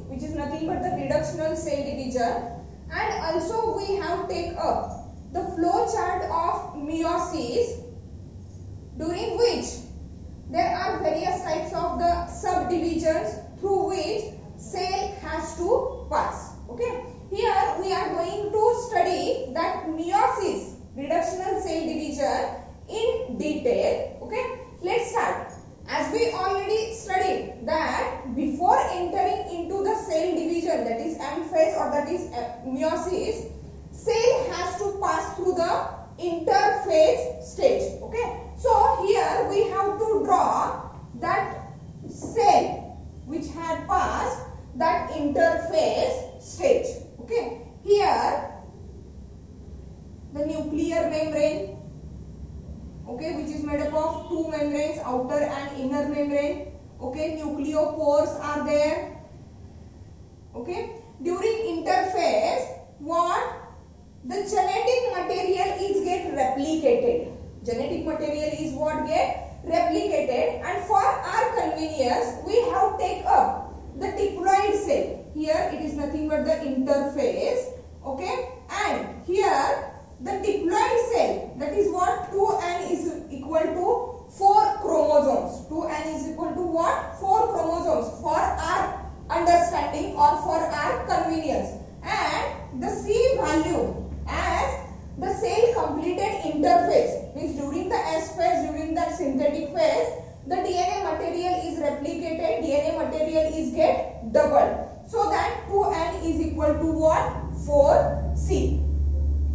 which is nothing but the reductional cell division, and also we have take up the flow chart of meiosis, during which there are various types of the subdivisions through which cell has to pass. Okay, here we are going to study that meiosis, reductional cell division, in detail. Okay, let's start. As we already studied that before entering into the cell division, that is M phase or that is meiosis, cell has to pass through the interphase stage. Okay, so here we have to draw that cell which had passed that interphase stage. Okay, here the nuclear membrane, okay, which is made up of two membranes, outer and inner membrane. Okay, nucleopores are there. Okay, during interphase, what? The genetic material is get replicated. Genetic material is what get replicated, and for our convenience we have take up the diploid cell. Here it is nothing but the interphase. Okay, and here the diploid cell, that is what? 2n is equal to 4 chromosomes. 2n is equal to what? 4 chromosomes for our understanding or for our convenience. And the C value as the cell completed interphase, means during the S phase, during that synthetic phase, the DNA material is replicated, DNA material is get doubled. So that 2n is equal to what? 4C.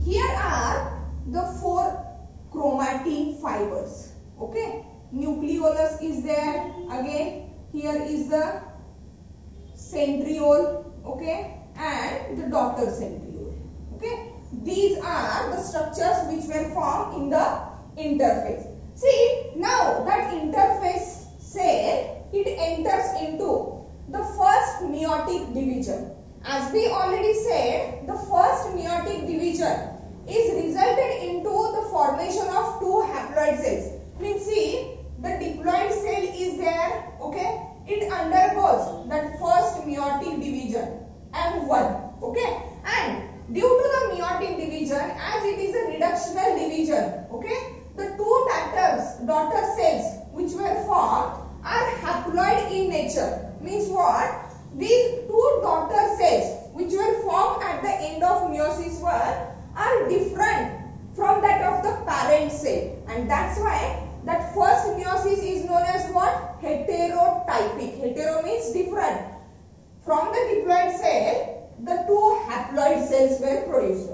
Here are the 4 chromatin fibers. Okay, nucleolus is there. Again, here is the centriole. Okay, and the daughter centriole. Okay, these are the structures which were formed in the interphase. See, now that interphase cell, it enters into the first meiotic division. As we already said, the first meiotic division is resulted into the formation of 2 haploid cells. Means see, the diploid cell is there. Okay, it undergoes that first meiotic division, M1. Okay, and due to the meiotic division, as it is a reductional division, okay, the 2 daughter cells which were formed are haploid in nature. Means what? These 2 daughter cells which were formed at the end of meiosis 1 are different from that of the parent cell, and that's why that first meiosis is known as what? Heterotypic. Hetero means different. From the diploid cell, the 2 haploid cells were produced.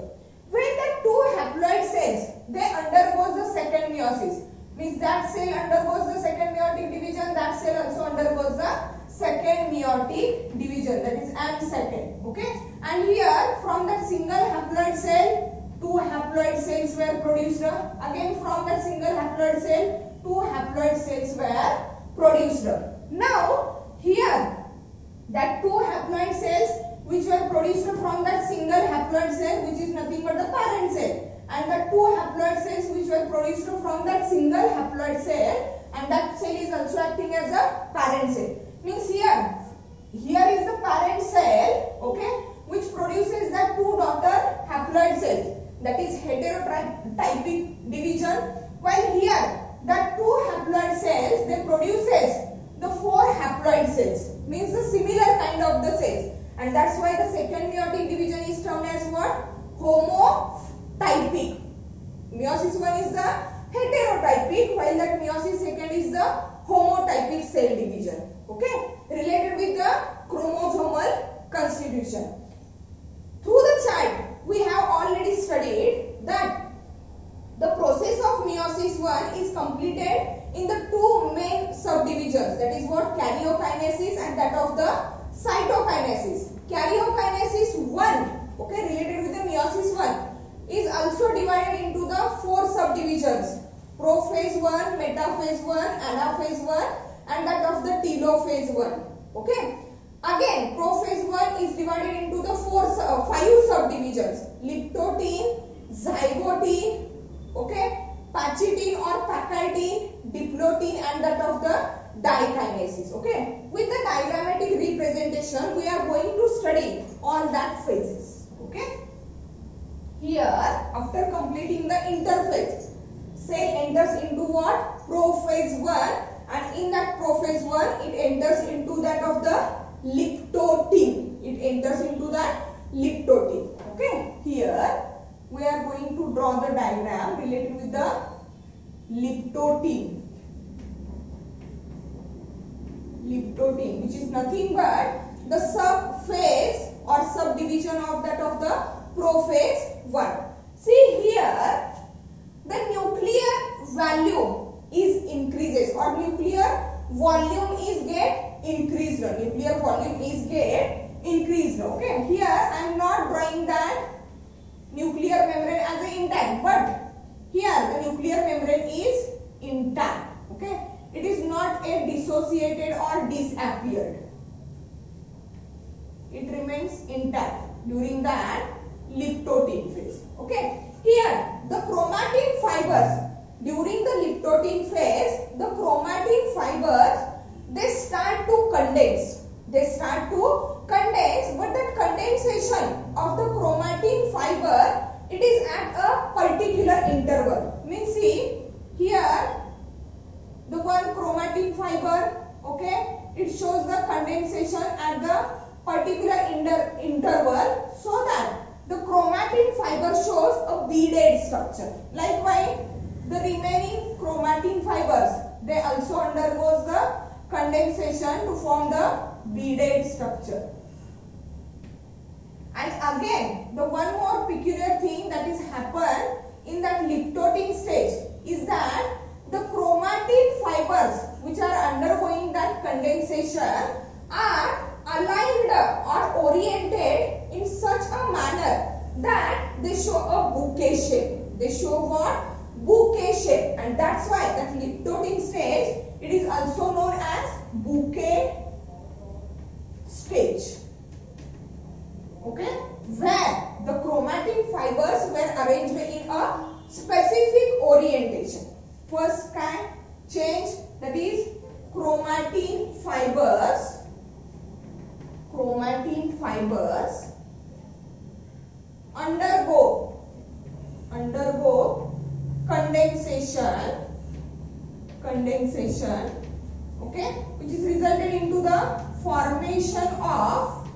When the 2 haploid cells, they undergoes the second meiosis, means that cell undergoes the second meiotic division, that cell also undergoes the second meiotic division, that is M2. Okay, and here from that single haploid cell, 2 haploid cells were produced. Again from that single haploid cell, 2 haploid cells were produced. Now here that 2 haploid cells which were produced from that single haploid cell, which is nothing but the parent cell, and the 2 haploid cells which were produced from that single haploid cell, and that cell is also acting as a parent cell. Means here is the parent cell, okay, which produces the 2 daughter haploid cells, that is heterotypic division, while here the 2 haploid cells, they produces the 4 haploid cells, means the similar kind of the cells, and that's why the second meiotic division is termed as what? Homotypic. Meiosis 1 is the heterotypic, while that meiosis 2 is the homotypic cell division. Okay, related with the chromosomal constitution. Through the chart, we have already studied that the process of meiosis 1 is completed in the 2 main subdivisions, that is what? Karyokinesis and that of the cytokinesis. Karyokinesis 1, okay, related with the meiosis 1, is also divided into the 4 subdivisions: prophase 1, metaphase 1, anaphase 1, and that of the telophase 1. Okay, again prophase 1 is divided into the 5 subdivisions: liptotine, zygotine, okay, pachytine or pachytine, diplotine, and that of the dikinesis. Okay, with the diagrammatic representation we are going to study all that phases. Okay, here after completing the interphase, cell enters into what? Prophase 1, and in that prophase 1 it enters into that of the liptoting. It enters into that liptoting. Okay, here we are going to draw the diagram related with the liptoting. Liptoting, which is nothing but the subphase or subdivision of that of the prophase 1. See here, the nuclear value is increases or nuclear volume is get increased. Nuclear volume is get increased. Okay, here I am not drawing that nuclear membrane as an intact, but here the nuclear membrane is intact. Okay, it is not a dissociated or disappeared. It remains intact during that liptoting phase. Okay, here the chromatin fibers during the liptoting phase, the chromatin fibers they start to condense. They start to condense, but that condensation of the chromatin fiber, it is at a particular interval. Means see here the one chromatin fiber, okay, it shows the condensation at the particular interval, so that the chromatin fiber shows a beaded structure. Likewise, the remaining chromatin fibers, they also undergoes the condensation to form the beaded structure. And again, the one more peculiar thing that is happen in that liptoting stage is that the chromatin fibers which are undergoing that condensation are aligned or oriented in such a manner that they show a bouquet shape. They show what? Bouquet shape, and that's why that liptoting stage, it is also known as bouquet stage. Okay, where the chromatin fibers were arranged in a specific orientation. First kind change, that is chromatin fibers undergo condensation, okay, which is resulted into the formation of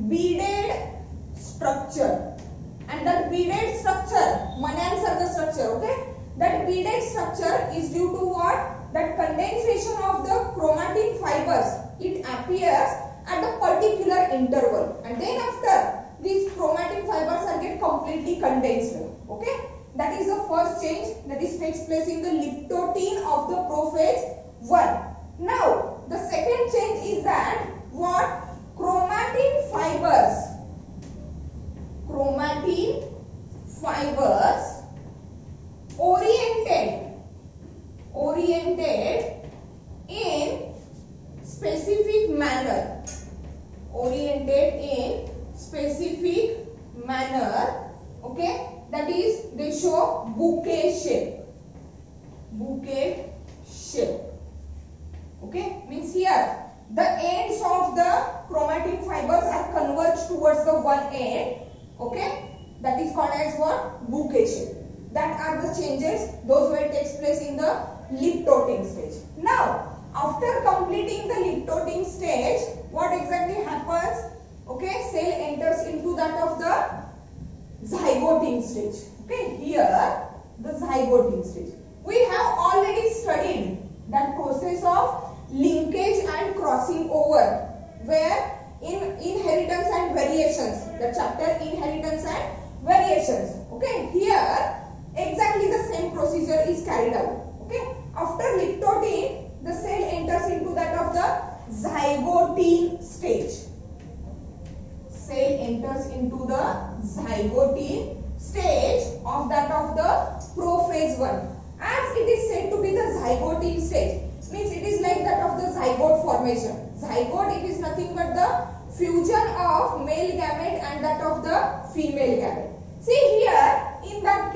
beaded structure. And that beaded structure, Manan-Sarga structure, okay, that beaded structure is due to what? That condensation of the chromatin fibers, it appears at a particular interval, and then after these chromatin fibers are get completely condensed. Okay, that is the first change that is takes place in the liptoting of the prophase 1. Now the second change is that what? Chromatin fibers oriented in specific manner, okay, that is they show bouquet shape, okay, means here the ends of the chromatin fibers are converged towards the one end, okay, that is called as what? Bouquet shape. That are the changes, those will takes place in the liptoting stage. Now after completing the liptoting stage, what exactly happens? Okay, cell enters into that of the zygoting stage. Okay, here the zygoting stage. We have already studied that process of linkage and crossing over, where in inheritance and variations, the chapter inheritance and variations. Okay, here exactly the same procedure is carried out. Okay, after liptoting, the cell enters into that of the zygoting stage. Cell enters into the zygoting stage of that of the prophase 1. As it is said to be the zygoting stage, means it is like that of the zygote formation. Zygote, it is nothing but the fusion of male gamete and that of the female gamete. See here, in that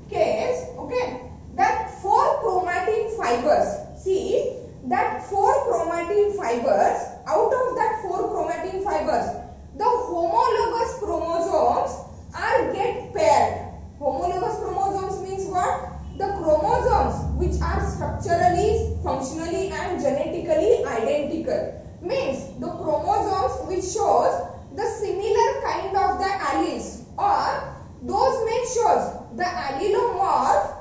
case, okay, that 4 chromatin fibers, see that 4 chromatin fibers, out of that 4 chromatin fibers, the homologous chromosomes are get paired. Homologous chromosomes means what? The chromosomes which are structurally, functionally and genetically identical. Means the chromosomes which shows the similar kind of the alleles, or those which shows the allelomorph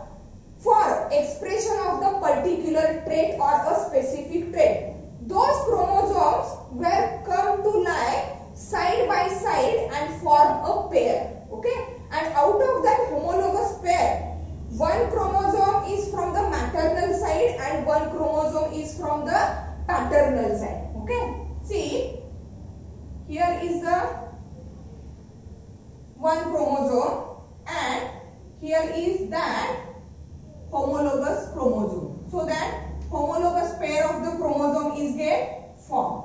for expression of the particular trait or a specific trait. Those chromosomes were come to lie side by side and form a pair. Okay, and out of that homologous pair, one chromosome is from the maternal side and one chromosome is from the paternal side. Okay, see here is the one chromosome and here is that homologous chromosome. So that homologous pair of the chromosome is get formed.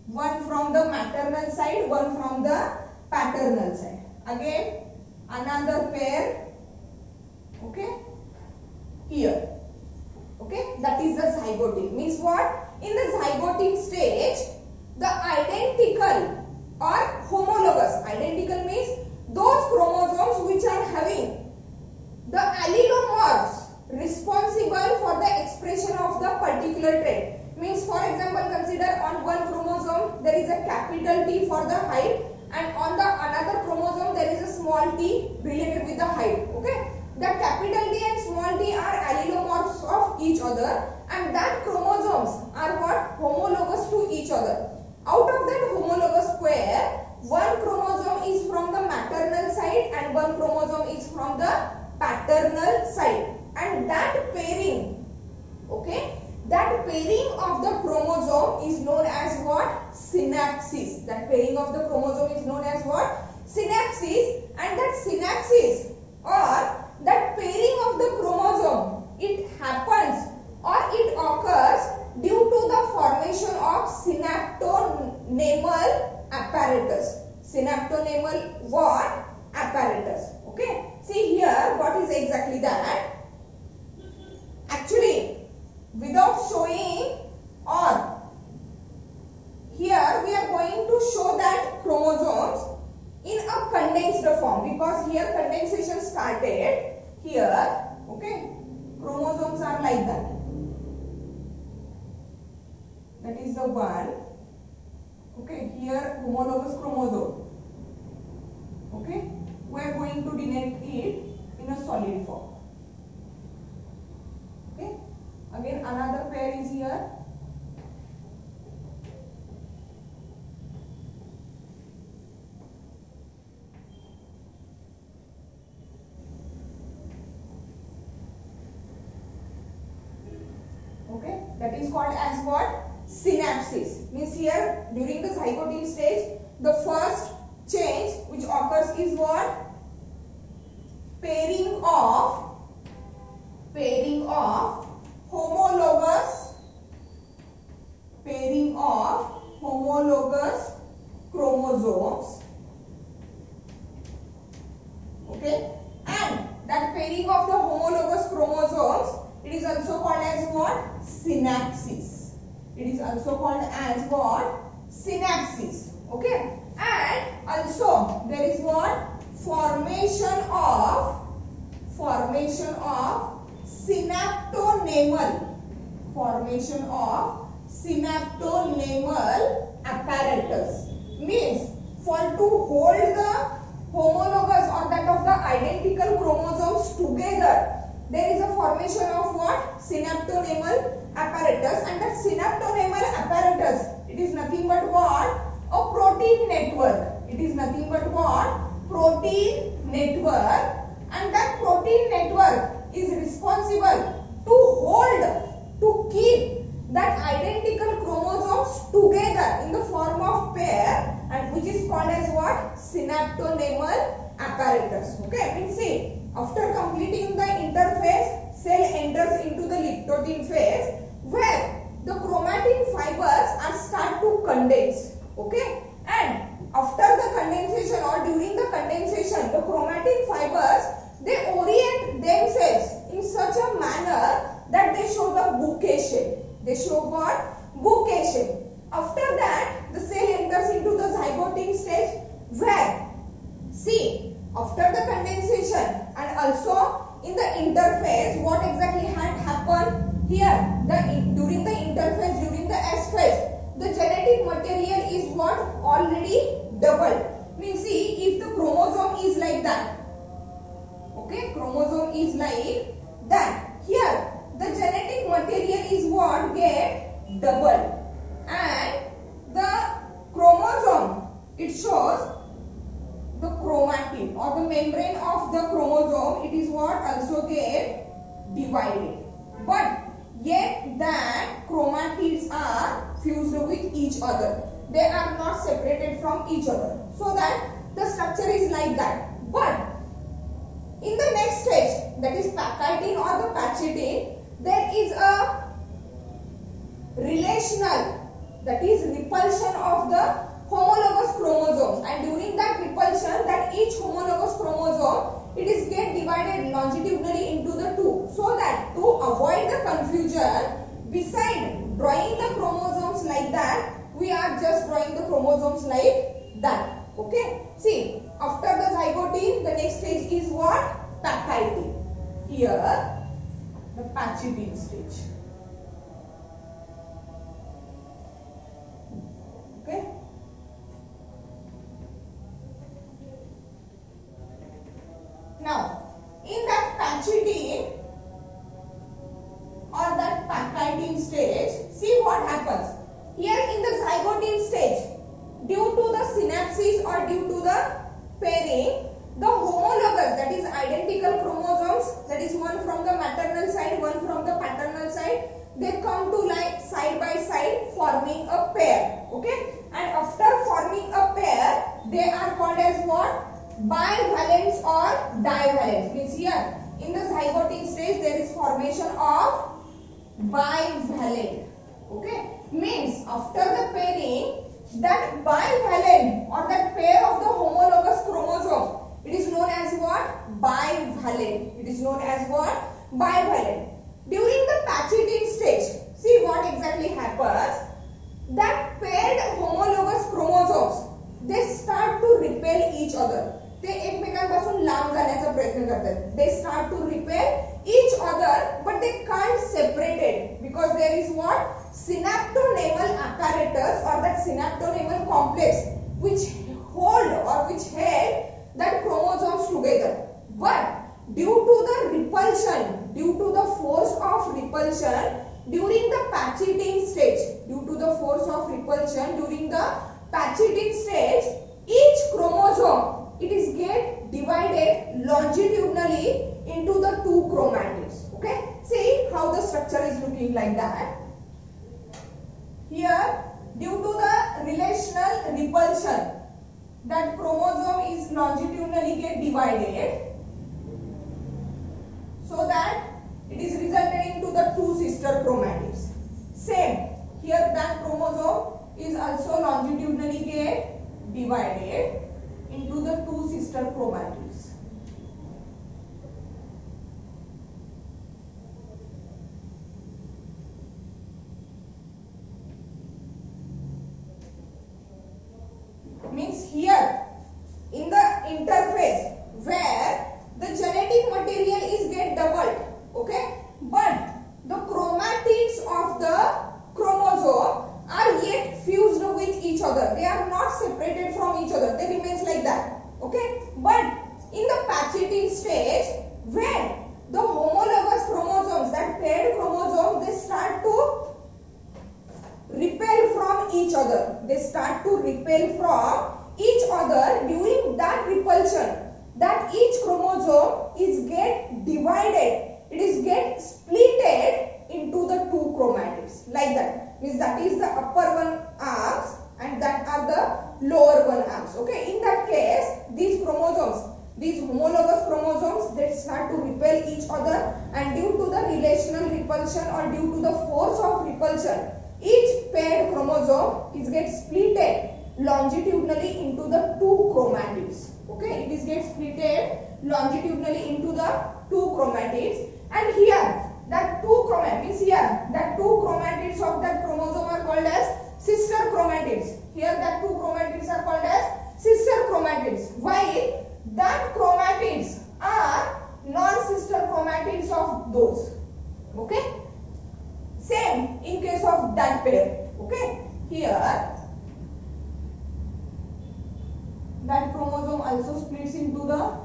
One from the maternal side, one from the paternal side. Again another pair, okay, here. Okay, that is the zygotic. Means what? In the zygotic stage, the identical or homologous, identical means those chromosomes which are having the allelomorphs responsible for the expression of the particular trait. Means for example, consider on one chromosome there is a capital T for the height and on the another chromosome there is a small t related with the height. Okay, the capital T and small t are allelomorphs of each other and that chromosomes are what? Homologous to each other. Out of that homologous pair, one chromosome is from the maternal side and one chromosome is from the paternal side, and that pairing, okay, that pairing of the chromosome is known as what? Synapsis. That pairing of the chromosome is known as what? Synapsis. And that synapsis or that pairing of the chromosome, it happens or it occurs due to the formation of synaptonemal apparatus. Synaptonemal what? Apparatus. Okay. See here what is exactly that. Actually, without showing, or here we are going to show that chromosomes in a condensed form, because here condensation started here. Okay, chromosomes are like that. That is the one. Okay, here homologous chromosome. Okay, we are going to denote it in a solid form. Okay, again another pair is here. Okay, that is called as what? Synapsis. Means here during the zygotic stage, the first change which occurs is what? Pairing of homologous chromosomes. Okay, and that pairing of the homologous chromosomes, it is also called as what? Synapsis. It is also called as what? Synapsis. Okay, and also there is what? Formation of synaptonemal apparatus. Means for to hold the homologous or that of the identical chromosomes together, there is a formation of what? Synaptonemal apparatus, and that synaptonemal apparatus, it is nothing but what? A protein network. It is nothing but what? Protein network, and that protein network is responsible to keep that identical chromosomes together in the form of pair, and which is called as what? Synaptonemal apparatus. Okay, means see, after completing the interphase, cell enters into the liptoting phase where the chromatin fibers are start to condense. Okay, and after the condensation or during the condensation, the chromatin fibers they orient themselves in such a manner that they show the bouquet shape. They show what? Bouquet shape. After that, the cell enters into the zygote stage where, see, after the condensation and also in the interphase, what exactly had happened here? During the interphase, during the S phase, the genetic material is what? Already doubled. Means, see, if the chromosome is like that, okay, chromosome is like that. Here, the genetic material is what? Get doubled. And the chromosome, it shows the chromatid or the membrane of the chromosome, it is what? Also get divided. But yet that chromatids are fused with each other. They are not separated from each other. So that the structure is like that. But in the next stage, that is pachytene or the pachytene, there is a relational, that is repulsion of the homologous chromosomes, and during that repulsion, that each homologous chromosome, it is get divided longitudinally into the two, so that to avoid the confusion, beside drawing the chromosomes like that, we are just drawing the chromosomes like that. Okay, see, after the zygote, the next stage is what? Pachytene. Here, the pachytene stage. Okay. Now, in that pachytene or that pachytene stage, see what happens. Here in the zygote stage, due to the synapses or due to the pairing, the homologous, that is identical chromosomes, that is one from the maternal side, one from the paternal side, they come to like side by side forming a pair. Okay, and after forming a pair, they are called as what? Bivalents or divalents. Means here in the zygote stage there is formation of bivalent. Okay, means after the pairing, that bivalent or that pair of the homologous chromosome, it is known as what? Bivalent. It is known as what? Bivalent. During the pachytene stage, see what exactly happens. That paired homologous chromosomes, they start to repel each other. ते एकमेकांपासून लांब जाण्याचा प्रयत्न करतात. They start to repel each other, but they can't separate it because there is what? Synaptonemal apparatus or that synaptonemal complex which hold or which held that chromosomes together. But due to the repulsion, due to the force of repulsion during the pachytene stage, each chromosome, it is get divided longitudinally into the two chromatids. Okay, see how the structure is looking like that. Here, due to the relational repulsion, that chromosome is longitudinally get divided, so that it is resulted into the two sister chromatids. Same here, that chromosome is also longitudinally get divided into the two sister chromatids. Means here in the interphase where the genetic material is get doubled, okay, but the chromatids of the chromosome are yet fused with each other. They are not separated from each other. They remains like that. Okay, but in the pachytene stage, when the homologous chromosomes, that paired chromosomes, they start to repel from each other. They start to repel from each other. During that repulsion, that each chromosome is get divided. It is get splitted into the two chromatids like that. Means that is the upper one arms and that are the lower one arms. Okay, in that case, these chromosomes, these homologous chromosomes, they start to repel each other, and due to the relational repulsion or due to the force of repulsion, each paired chromosome is get splitted longitudinally into the two chromatids. Okay, it is get splitted longitudinally into the two chromatids, and here that two chromatids, here that two chromatids of that chromosome are called as sister chromatids. Here that two chromatids are called as sister chromatids, while that chromatids are non-sister chromatids of those. Okay, same in case of that pair. Okay, here that chromosome also splits into the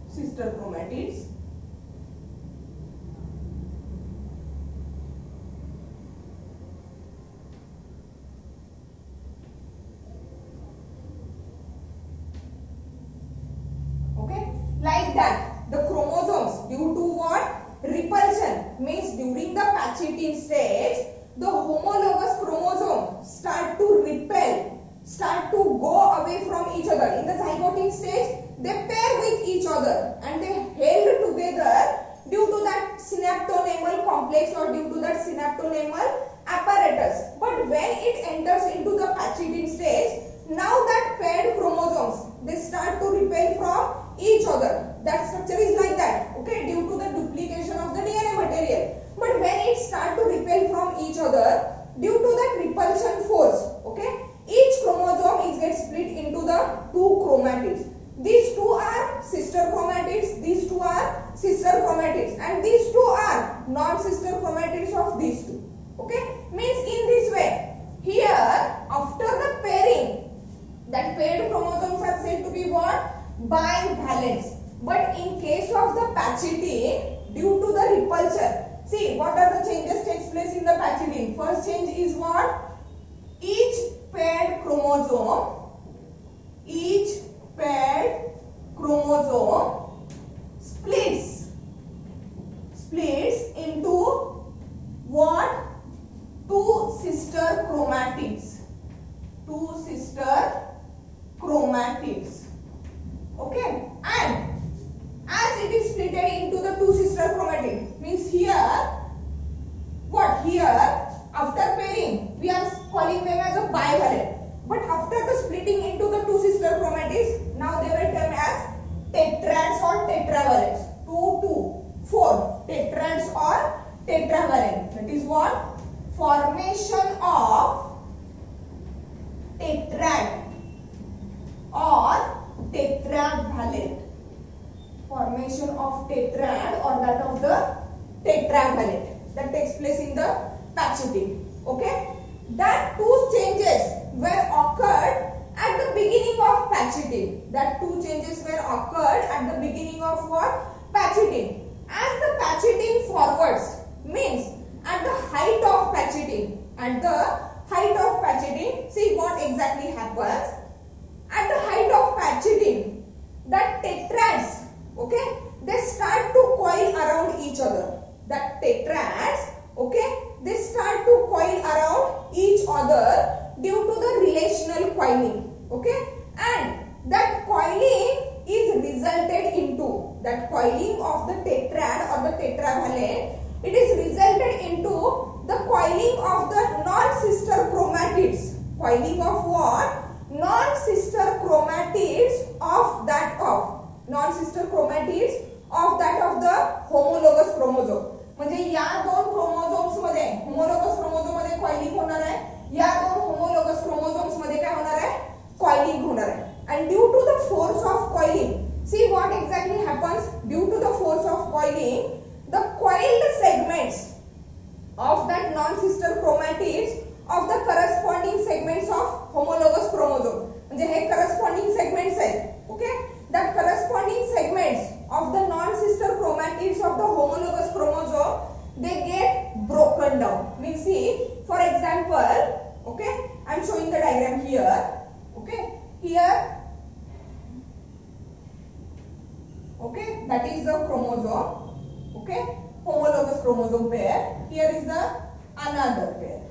sister chromatids. Okay, like that the chromosomes, due to what? Repulsion, means during the Pachytene stage, the homologous chromosome start to repel, start to go away from each other. In the zygotine stage, they pair with each other and they held together due to that synaptonemal complex or due to that synaptonemal apparatus. But when it enters into the Pachytene stage, now that paired chromosomes, they start to repel from each other. That structure is like that, okay, due to the duplication of the DNA material. But when it start to repel from each other, due to that repulsion force, okay, each chromosome is get split into the two chromatids. These two are sister chromatids, these two are sister chromatids, and these two are non-sister chromatids of these two. Okay, means in this way, here after the pairing, that paired chromosomes are said to be what? Bivalents. But in case of the Pachytene, due to the repulsion, see what are the changes takes place in the Pachytene. First change is what? Each paired chromosome splits into what? Two sister chromatids. Okay, and as it is split into the two sister chromatids, means here what? Here after pairing we are calling them as a bivalent, but after the splitting into the two sister chromatids, now they were termed as tetrads or tetravalents. 2, 2, 4 tetrads or tetravalent. That is what? Formation of tetrad or tetravalent. Formation of tetrad or that of the tetravalent that takes place in the Pachytene. Okay, that two changes were occurred at the beginning of Pachytene. That two changes were occurred at the beginning of what? Pachytene. As the Pachytene forwards, means at the height of Pachytene, see what exactly happens. At the height of Pachytene, that tetrads, okay, they start to coil around each other. That tetrads, okay, they start to coil around each other due to the relational coiling, okay, and that coiling is resulted into, that coiling of the tetrad or the tetravalent, it is resulted into the coiling of the non-sister chromatids. Coiling of what? Non-sister chromatids of that of the homologous chromosome. म्हणजे या दोन chromosomes मध्ये, homologous chromosome मध्ये coiling होणार आहे, या दोन homologous chromosomes मध्ये काय होणार आहे? कॉइलिंग होणार आहे. And due to the force of coiling, see what exactly happens. Due to the force of coiling, the coiled segments of that non-sister chromatids of the corresponding segments of homologous chromosome. म्हणजे हे corresponding segments आहेत. Okay, that corresponding segments of the non-sister chromatids of the homologous chromosome, they get broken down. Means see, for example, okay, I am showing the diagram here. Okay, here, okay, that is the chromosome. Okay, homologous chromosome pair. Here is the another pair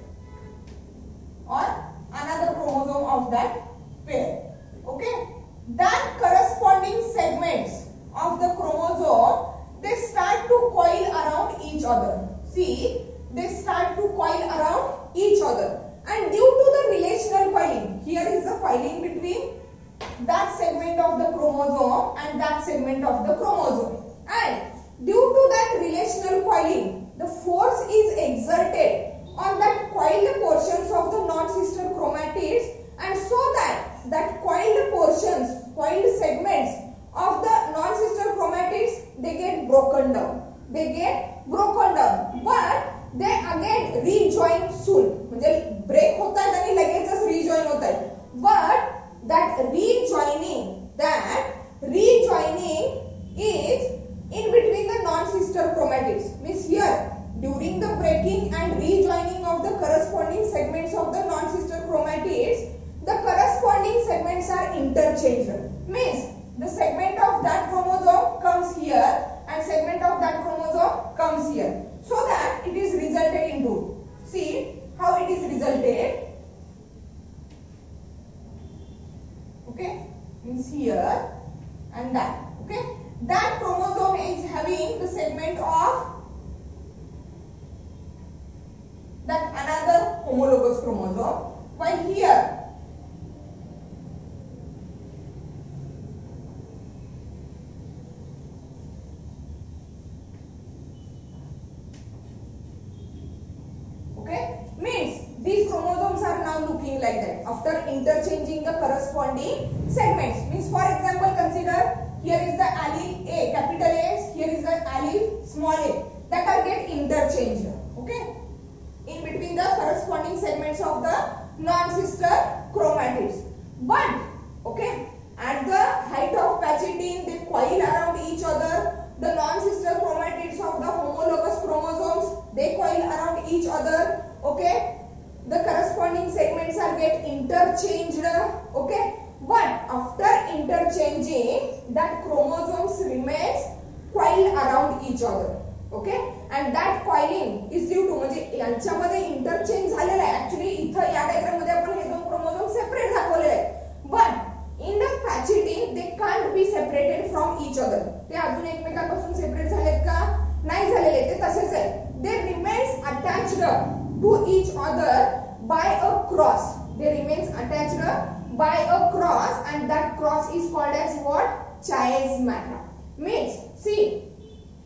or another chromosome of that pair. Okay, that corresponding segments of the chromosome, they start to coil around each other. See, they start to coil around each other, and due to the relational coiling, here is the coiling between that segment of the chromosome and that segment of the chromosome. And due to that relational coiling, the force is exerted on that coiled portions of the non-sister chromatids, and so that coiled portions, coiled segments of the non-sister chromatids, they get broken down. They get broken down, but they again rejoin soon. म्हणजे break होता है आणि लगेचच rejoin होता है. But that rejoining is in between the non-sister chromatids. Means here during the breaking and rejoining of the corresponding segments of the non-sister chromatids, the corresponding segments are interchanged. Means the segment of that chromosome comes here and segment of that chromosome comes here, so that it is resulted into, see how it is resulted. Okay, means here and that. Okay, that chromosome is having the segment of that another homologous chromosome, while here these chromosomes are now looking like that after interchanging the corresponding segments. Means for example, consider here is the allele A, capital A, here is the allele small a, that are get interchanged. Okay, in between the corresponding segments of the non-sister chromatids. But okay, at the height of pachytene, they coil around each other. The non-sister chromatids of the homologous chromosomes, they coil around each other. Okay, the corresponding segments are get interchanged. Okay, but after interchanging, that chromosomes remains coiled around each other. Okay, and that coiling is due to, म्हणजे यांच्यामध्ये interchange झालेला आहे. Actually इथं या diagram मध्ये आपण हे दोन chromosome separate दाखवलेले आहेत, but in the pachytene they can't be separated from each other. ते अजून एकमेकांपासून सेपरेट झालेत का? नाही झालेले, ते तसेच आहेत. They remains attached to each other by a cross. They remains attached by a cross, and that cross is called as what? Chiasmata. Means, see,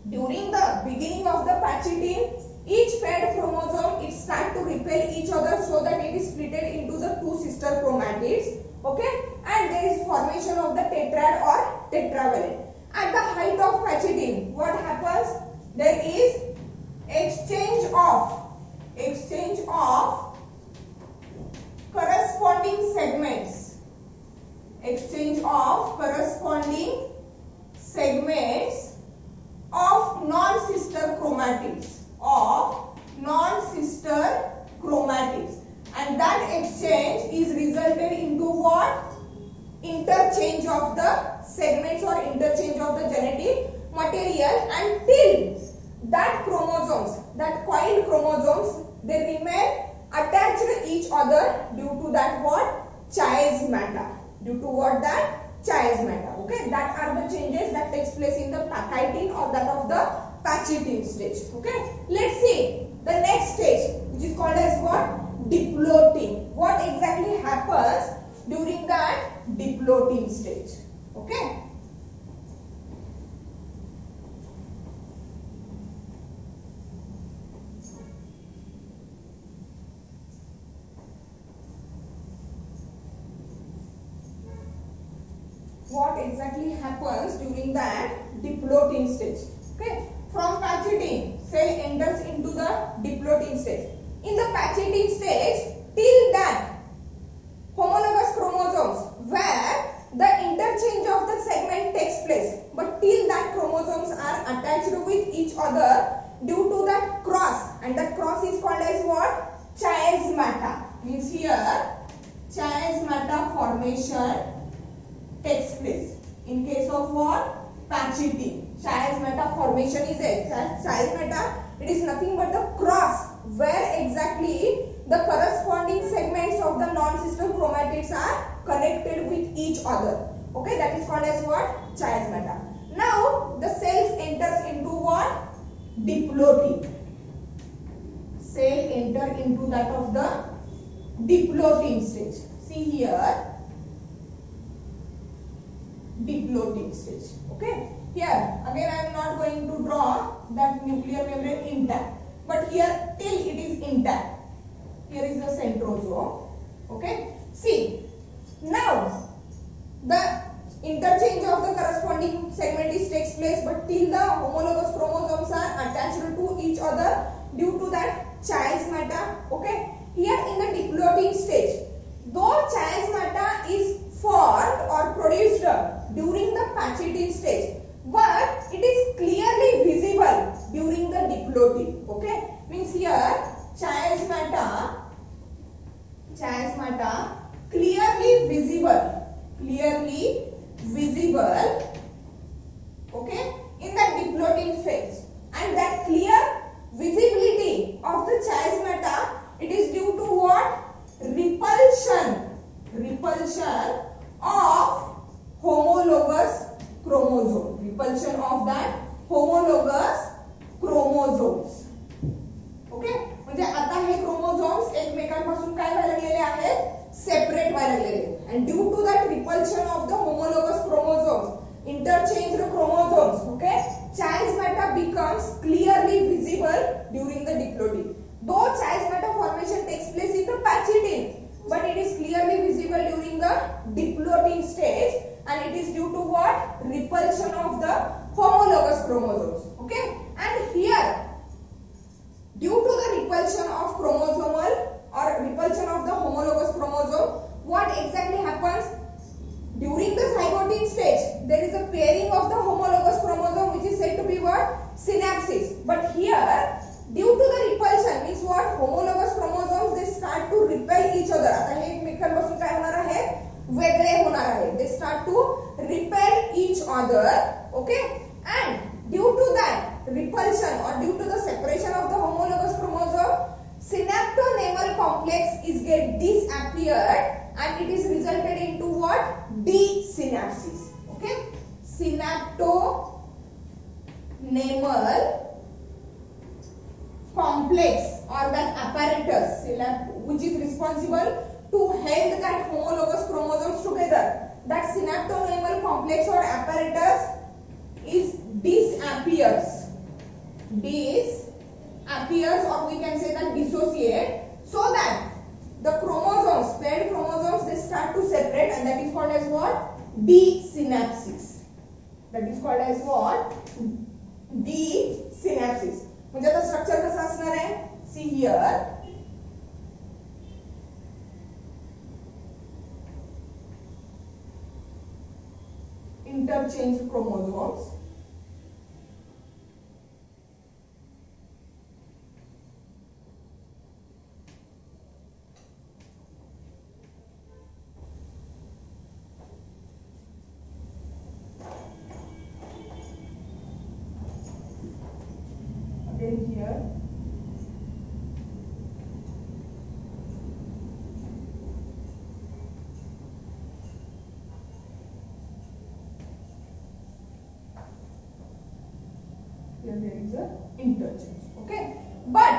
during the beginning of the pachytene, each paired chromosome it start to repel each other, so that it is splitted into the two sister chromatids. Okay, and there is formation of the tetrad or tetravalent. At the height of pachytene, what happens? There is exchange of corresponding segments. Exchange of corresponding segments of non-sister chromatids. And that exchange is resulted into what? Interchange of the segments or interchange of the genetic material, until that chromosomes, that coiled chromosomes, they remain attached each other due to that what? Chiasmata. Due to what? That chiasmata. Okay, that are the changes that takes place in the chitin or that of the pachytene stage. Okay, let's see the next stage, which is called as what? Diplotin. What exactly happens during that diplotin stage? Okay. What exactly happens during that diplotin stage? Okay, from pachytene, cell enters into the diplotin stage. In the pachytene stage, till that homologous chromosomes, where the interchange of the segment takes place, but till that chromosomes are attached with each other due to that cross, and that cross is called as what? Chiasmata. Means here chiasmata formation takes place. In case of what? Pachytene. Chiasmata formation is it. Chiasmata, it is nothing but the cross where exactly the corresponding segments of the non-sister chromatids are connected with each other. Okay, that is called as what? Chiasmata. Now the cells enters into what? Diplotin. Cell enter into that of the diplotin stage. See here. diploidic stage. Okay. Here again I am not going to draw that nuclear membrane intact, but here till it is intact. Here is the centrosome. Okay. See, now the interchange of the corresponding segment takes place, but till the homologous chromosomes are attached to each other due to that chiasmata. Okay. Here in the diploidic stage, though chiasmata is formed or produced during the Pachytene stage, but it is clearly visible during the diploidic. Okay, means here chiasmata clearly visible, okay, in the diploidic phase, and that clear visibility of the chiasmata, it is due to what? Repulsion of homologous chromosome. Repulsion of that homologous chromosomes. Okay, म्हणजे आता हे chromosomes एकमेकांपासून काय व्हायला लागलेले आहेत? Separate व्हायला लागलेले. And due to that repulsion of the homologous chromosomes, interchanged chromosomes, okay, chiasmata becomes clearly visible during the diploidic. Though chiasmata formation takes place in the Pachytene, but it is clearly visible during the diploidic stage, and it is due to what? Repulsion of the homologous chromosomes. Okay, and here due to the repulsion of chromosomal or repulsion of the homologous chromosome, what exactly happens? During the zygotic stage, there is a pairing of the homologous chromosome, which is said to be what? Synapsis. But here, due to the repulsion, means what? Homologous chromosomes, they start to repel each other. आता हे एकमेकांपासून काय होणार आहे? वेगळे होणार आहे. They start to repel each other. Okay, and due to that repulsion or due to the separation of the homologous chromosome, synaptonemal complex is get disappeared, and it is resulted into what? Desynapsis. Okay, synaptonemal complex or that apparatus which is responsible to hold that homologous chromosomes together, that synaptonemal complex or apparatus is disappears, or we can say that dissociate, so that the chromosomes, paired chromosomes, they start to separate, and that is called as what? Desynapsis. That is called as what? Desynapsis. म्हणजे आता structure कसं असणार आहे? See here. Interchange chromosomes. Again here. Here there is a interchange. Okay, but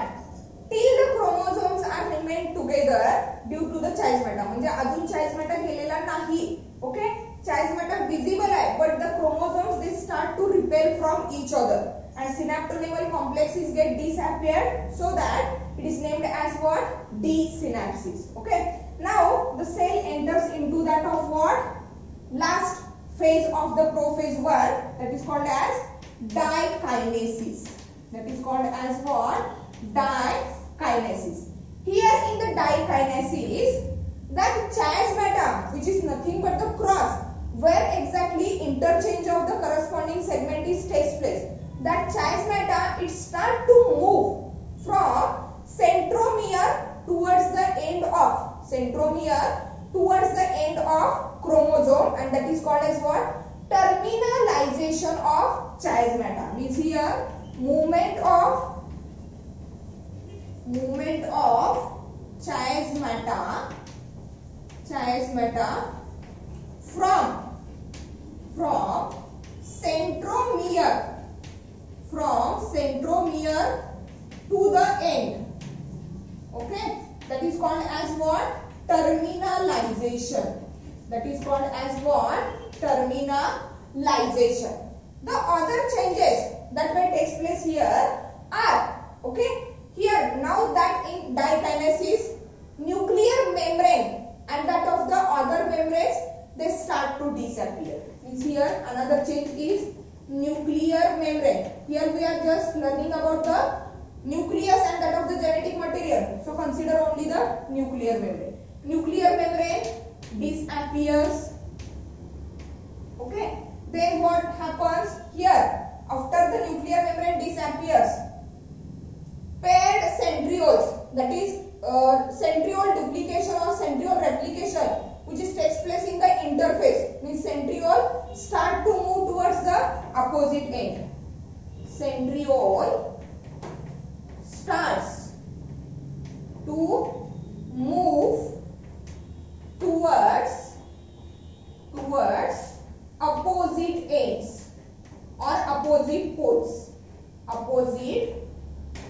till the chromosomes are remain together due to the chiasmata, म्हणजे अजून chiasmata गेलेला नाही. Okay, chiasmata visible आहे, but the chromosomes they start to repel from each other, and synaptonemal complexes get disappeared, so that it is named as what? Desynapsis. Okay, now the cell enters into that of what? Last phase of the prophase 1, that is called as dikinesis. That is called as what? Dikinesis. Here in the dikinesis, that chiasmata, which is nothing but the cross, where exactly interchange of the corresponding segment takes place, that chiasmata, it start to move from centromere towards the end of chromosome, and that is called as what? Terminalization of chiasmata. Means here movement of chiasmata from centromere to the end. Okay, that is called as what? Terminalization. That is called as what? terminalization. The other changes that may take place here are, okay, here now that in dikinesis, nuclear membrane and that of the other membranes, they start to disappear. Means here another change is nuclear membrane. Here we are just learning about the nucleus and that of the genetic material. So consider only the nuclear membrane. Nuclear membrane disappears. Okay. Then what happens here? After the nuclear membrane disappears, paired centrioles, that is centriole duplication or centriole replication, which takes place in the interface, means centriole start to move towards the opposite end. Centriole starts to move towards opposite ends or opposite poles. Opposite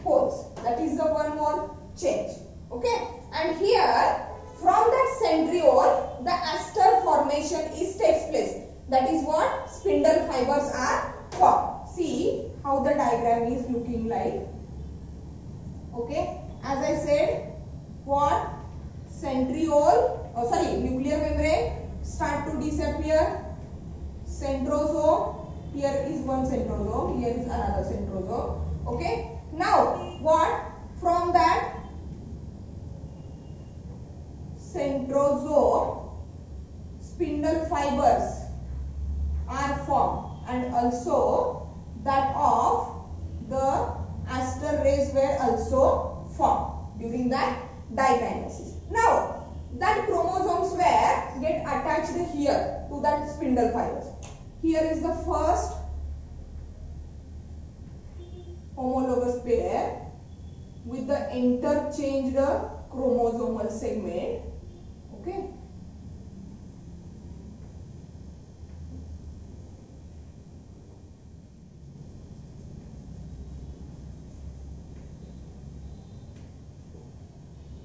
poles. That is the one more change. Okay. And here from that centriole the aster formation takes place. That is what spindle fibers are formed. See how the diagram is looking like. Okay. As I said, what? Centriole, nuclear membrane start to disappear. Centrosome, here is one centrosome, here is another centrosome. Okay. Now what? From that centrosome, spindle fibers are formed, and also that of the aster rays were also formed during that dikinesis. Now that chromosomes were get attached here to that spindle fibers. Here is the first homologous pair with the interchanged chromosomal segment. Okay.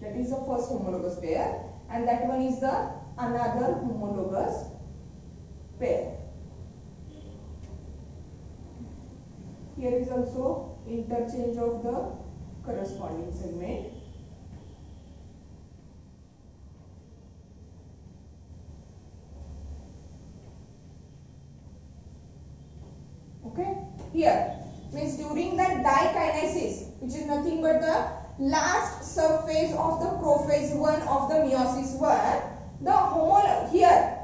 That is the first homologous pair, and that one is the another homologous pair. Here is also interchange of the corresponding segment. Okay. Here means during the dikinesis, which is nothing but the last subphase of the prophase 1 of the meiosis 1, the here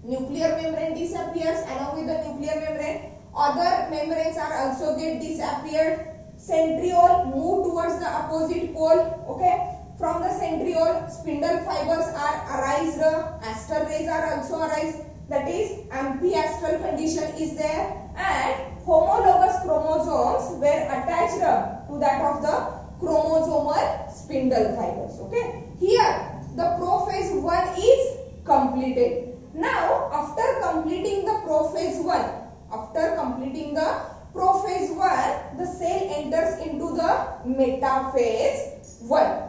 nuclear membrane disappears. Along with the nuclear membrane, other membranes are also get disappeared. Centriole move towards the opposite pole. Okay. From the centriole, spindle fibers are arised. Aster rays are also arised. That is amphiastral condition is there, and homologous chromosomes were attached to that of the chromosomal spindle fibers. Okay. Here the prophase 1 is completed. Now after completing the prophase 1, the cell enters into the metaphase 1.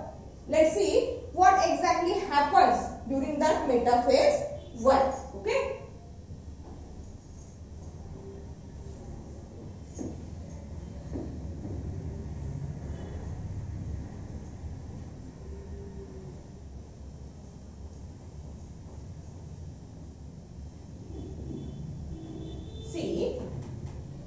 Let's see what exactly happens during that metaphase 1. Okay.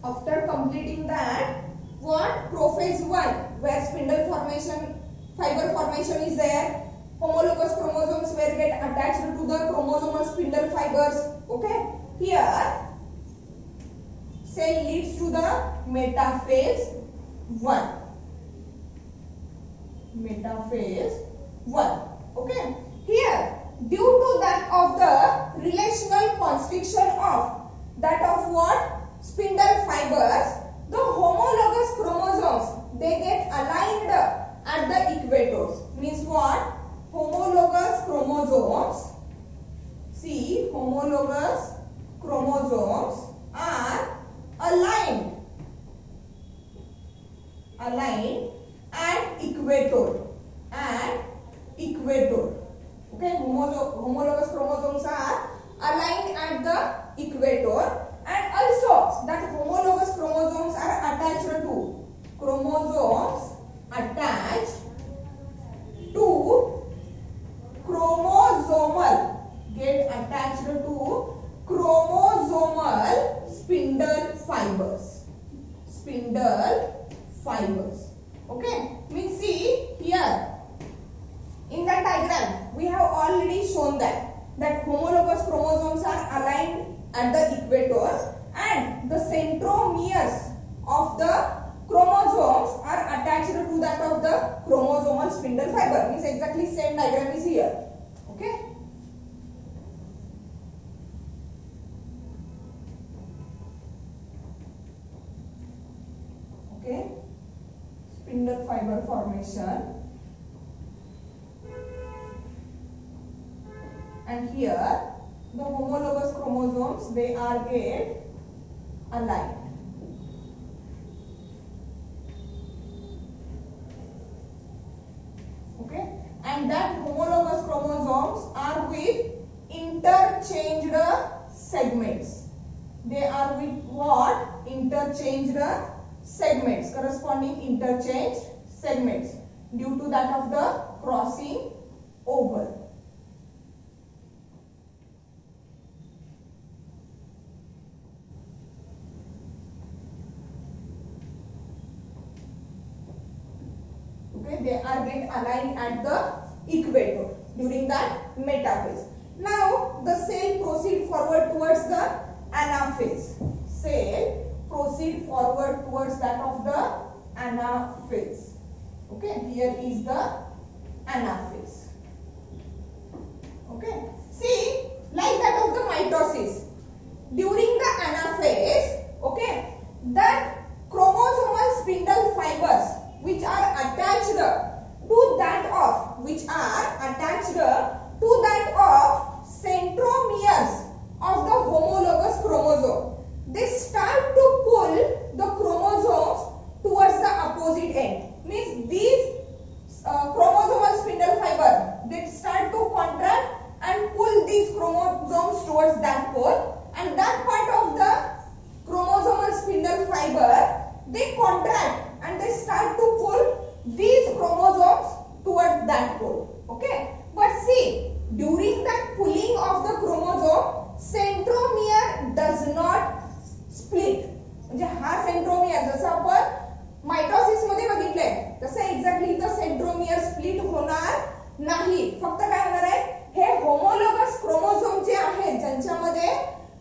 After completing that, what? Prophase 1, where spindle formation, fiber formation is there, homologous chromosomes were get attached to the chromosomal spindle fibers. Okay. Here, cell leads to the metaphase 1. Metaphase 1. Okay. Here, due to that of the relational constriction of that of what? Spindle fibers, the homologous chromosomes, they get aligned at the equators. Means what? Homologous chromosomes, see, homologous chromosomes are aligned at equator. Okay, homologous chromosomes are aligned at the equator, and also that homologous chromosomes are attached to chromosomal spindle fibers. Okay, means see here in that diagram we have already shown that homologous chromosomes are aligned at the equator and the centromeres of the chromosomes are attached to that of the chromosomal spindle fiber. Means exactly same diagram is here. Okay. Okay. Spindle fiber formation. And here the homologous chromosomes, they are get aligned. Okay, and that homologous chromosomes are with interchanged segments. They are with what? Interchanged segments, corresponding interchanged segments due to that of the crossing over. Okay, they are get aligned at the equator during that metaphase. Now the cell proceed forward towards the anaphase. Cell proceed forward towards that of the anaphase. Okay, here is the anaphase. Okay, see, like that of the mitosis. During the anaphase, okay, that chromosomal spindle fibers which are attached to that of centromeres of the homologous chromosome, they start to pull the chromosomes towards the opposite end. Means these chromosomal spindle fiber, they start to contract and pull these chromosomes towards that pole, and that part of the chromosomal spindle fiber, they contract and they start to pull these chromosomes towards that pole. Okay, but see, during that pulling of the chromosome, centromere does not split. म्हणजे हा centromere जसं आपण mitosis मध्ये बघितले तसं exactly इथं centromere split होणार नाही. फक्त काय होणार आहे, हे होमोलोगस क्रोमोझोम जे आहेत ज्यांच्यामध्ये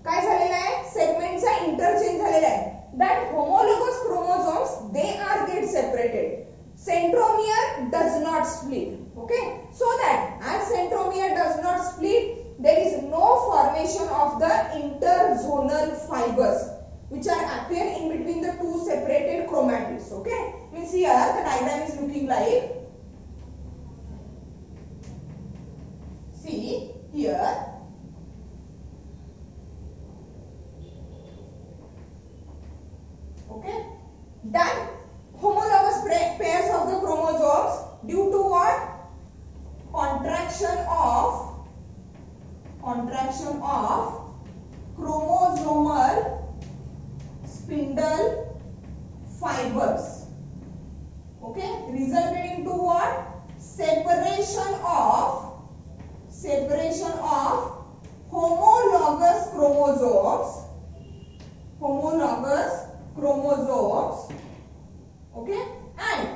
काय झालेलं आहे, सेगमेंटचा इंटरचेंज झालेला आहे, that homologous chromosomes, they are get separated. Centromere does not split. Okay, so that as centromere does not split, there is no formation of the interzonal fibers which are appear in between the two separated chromatids. Okay, means here the diagram is looking like, see here, okay, that homologous pairs of the chromosomes, due to what? Contraction of chromosomal spindle fibers, okay, resulted into what? Separation of homologous chromosomes, okay, and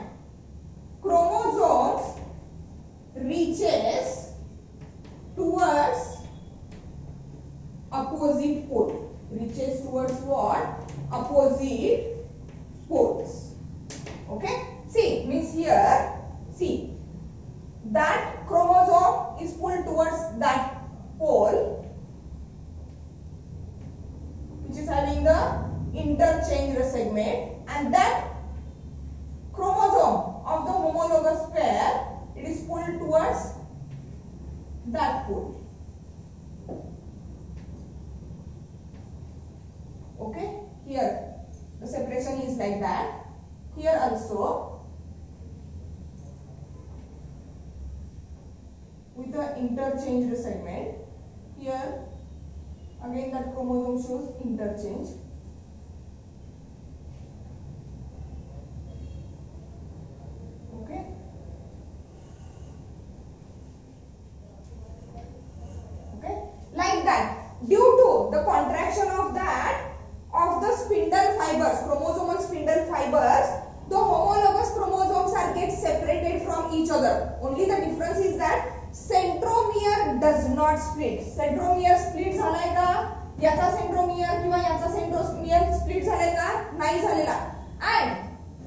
chromosomes reaches towards opposite pole. Reaches towards what? Opposite poles. Okay, see, means here, see, that chromosome is pulled towards that pole which is having the interchanged segment, and that chromosome of the homologous pair, it is pulled towards that pole. Okay, here the separation is like that. Here also with the interchanged segment, here Again that chromosome shows interchange. Okay. Okay. Like that. Due to the contraction of the spindle fibers, chromosomal spindle fibers, the homologous chromosomes are get separated from each other. Only the difference is that centromere does not split. Centromere split झालाय का? याचा centromere किंवा याचा centromere split झालाय का? नाही झालेला. And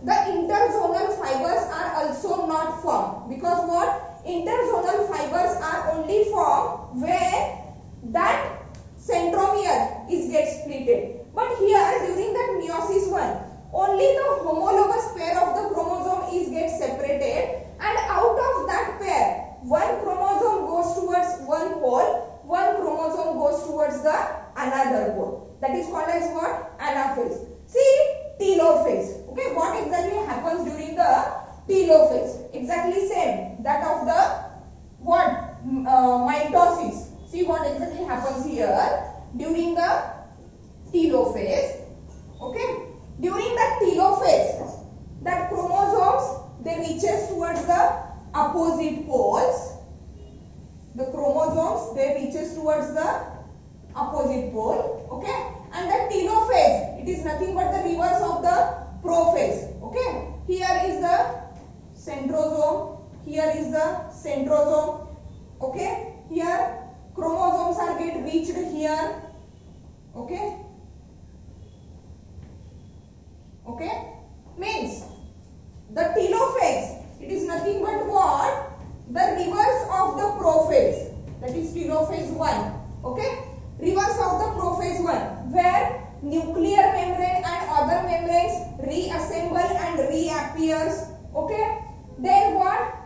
the interzonal fibers are also not formed because what? Interzonal fibers are only formed where that centromere is get splitted. But here during that meiosis 1, only the homologous pair of the chromosome is get separated, and out of that pair, one chromosome goes towards one pole, one chromosome goes towards the another pole. That is called as what? Anaphase. See, telophase. Okay, what exactly happens during the telophase? Exactly same that of the what? Mitosis. See what exactly happens here during the telophase. Okay, during the telophase, that chromosomes they reaches towards the opposite poles. The chromosomes they reaches towards the opposite pole. Okay, and the telophase, it is nothing but the reverse of the prophase. Okay, here is the centrosome, here is the centrosome. Okay, here chromosomes are get reached here. Okay. Okay, means the telophase, it is nothing but what? The reverse of the prophase. That is telophase 1. Okay, reverse of the prophase 1, where nuclear membrane and other membranes reassemble and reappears. Okay, then what?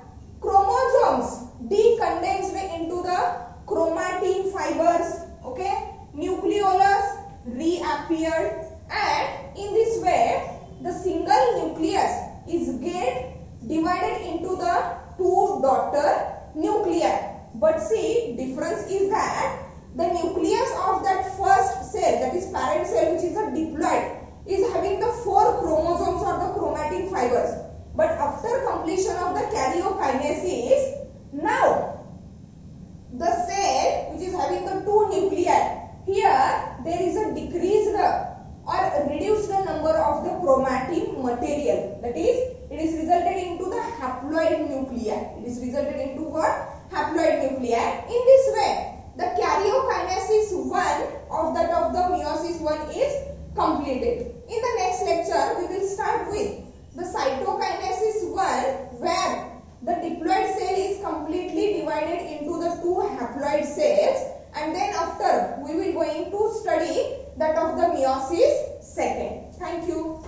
Chromosomes decondensed into the chromatin fibers. Okay, nucleolus reappeared, and in this way the single nucleus is get divided into the two daughter nuclei. But see, difference is that the nucleus of that first cell, that is parent cell, which is a diploid, is having the 4 chromosomes or the chromatin fibers. But after completion of the karyokinesis, now the cell which is having the 2 nuclei, here there is a decreased or reduced number of the chromatin material. That is, it is resulted into the haploid nuclei. It is resulted into what? Haploid nuclei. In this way, the karyokinesis 1 of that of the meiosis 1 is completed. In the next lecture, we will start with the cytokinesis 1, where the diploid cell is completely divided into the 2 haploid cells, and then after we will going to study that of the meiosis 2. Thank you.